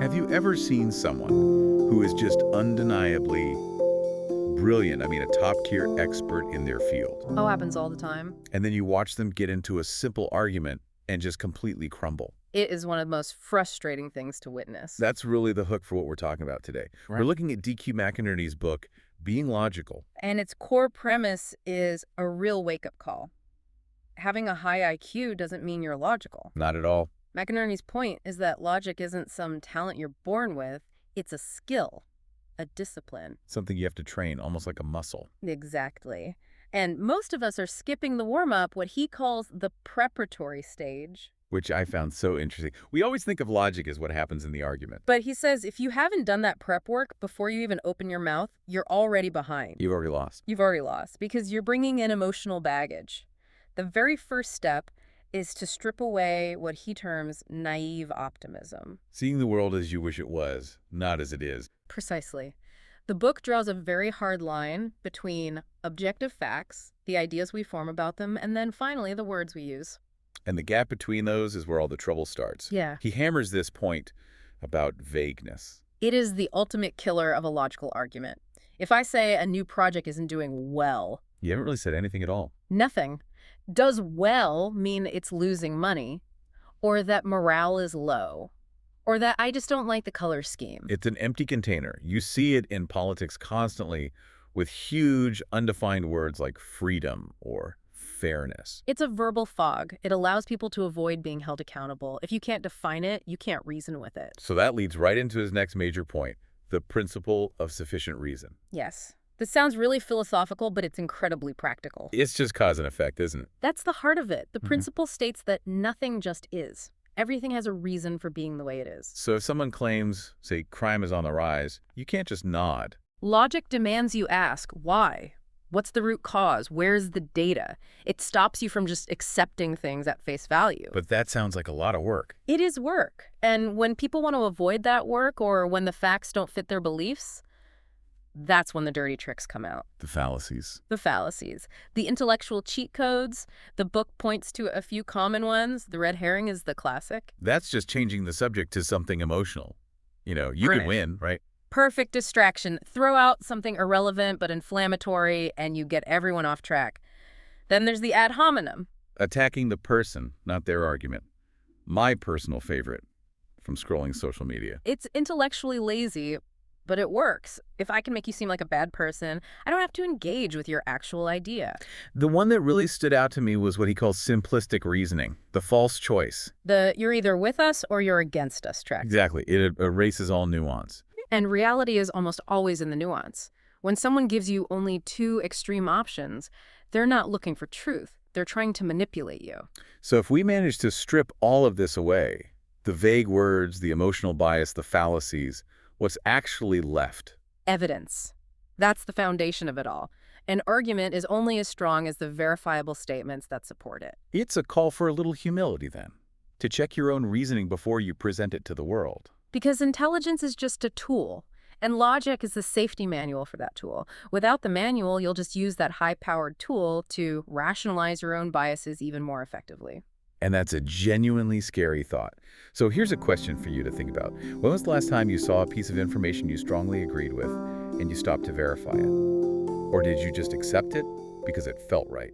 Have you ever seen someone who is just undeniably brilliant, I mean a top-tier expert in their field, Oh, happens all the time. and then you watch them get into a simple argument and just completely crumble? It is one of the most frustrating things to witness. That's really the hook for what we're talking about today. Right. We're looking at D.Q. McInerny's book, Being Logical. And its core premise is a real wake-up call. Having a high IQ doesn't mean you're logical. Not at all. McInerny's point is that logic isn't some talent you're born with, it's a skill, a discipline. Something you have to train, almost like a muscle. Exactly. And most of us are skipping the warm-up, what he calls the preparatory stage. Which I found so interesting. We always think of logic as what happens in the argument. But he says if you haven't done that prep work before you even open your mouth, you're already behind. You've already lost. You've already lost because you're bringing in emotional baggage. The very first step is to strip away what he terms naive optimism. Seeing the world as you wish it was, not as it is. Precisely. The book draws a very hard line between objective facts, the ideas we form about them, and then finally the words we use. And the gap between those is where all the trouble starts. Yeah. He hammers this point about vagueness. It is the ultimate killer of a logical argument. If I say a new project isn't doing well, You haven't really said anything at all. nothing. Does well mean it's losing money, or that morale is low, or that I just don't like the color scheme? It's an empty container. You see it in politics constantly with huge, undefined words like freedom or fairness. It's a verbal fog. It allows people to avoid being held accountable. If you can't define it, you can't reason with it. So that leads right into his next major point, the principle of sufficient reason. Yes. This sounds really philosophical, but it's incredibly practical. It's just cause and effect, isn't it? That's the heart of it. The Mhm. principle states that nothing just is. Everything has a reason for being the way it is. So if someone claims, say, crime is on the rise, you can't just nod. Logic demands you ask, why? What's the root cause? Where's the data? It stops you from just accepting things at face value. But that sounds like a lot of work. It is work. And when people want to avoid that work or when the facts don't fit their beliefs, that's when the dirty tricks come out. The fallacies. The fallacies. The intellectual cheat codes. The book points to a few common ones. The red herring is the classic. That's just changing the subject to something emotional. You know, you Bring could it. win, right? Perfect distraction. Throw out something irrelevant but inflammatory and you get everyone off track. Then there's the ad hominem. Attacking the person, not their argument. My personal favorite from scrolling social media. It's intellectually lazy, but it works. If I can make you seem like a bad person, I don't have to engage with your actual idea. The one that really stood out to me was what he calls simplistic reasoning, the false choice. The you're either with us or you're against us track. Exactly. It erases all nuance. And reality is almost always in the nuance. When someone gives you only two extreme options, they're not looking for truth. They're trying to manipulate you. So if we manage to strip all of this away, the vague words, the emotional bias, the fallacies, what's actually left? Evidence. That's the foundation of it all. An argument is only as strong as the verifiable statements that support it. It's a call for a little humility then, to check your own reasoning before you present it to the world. Because intelligence is just a tool, and logic is the safety manual for that tool. Without the manual, you'll just use that high-powered tool to rationalize your own biases even more effectively. And that's a genuinely scary thought. So here's a question for you to think about. When was the last time you saw a piece of information you strongly agreed with and you stopped to verify it? Or did you just accept it because it felt right?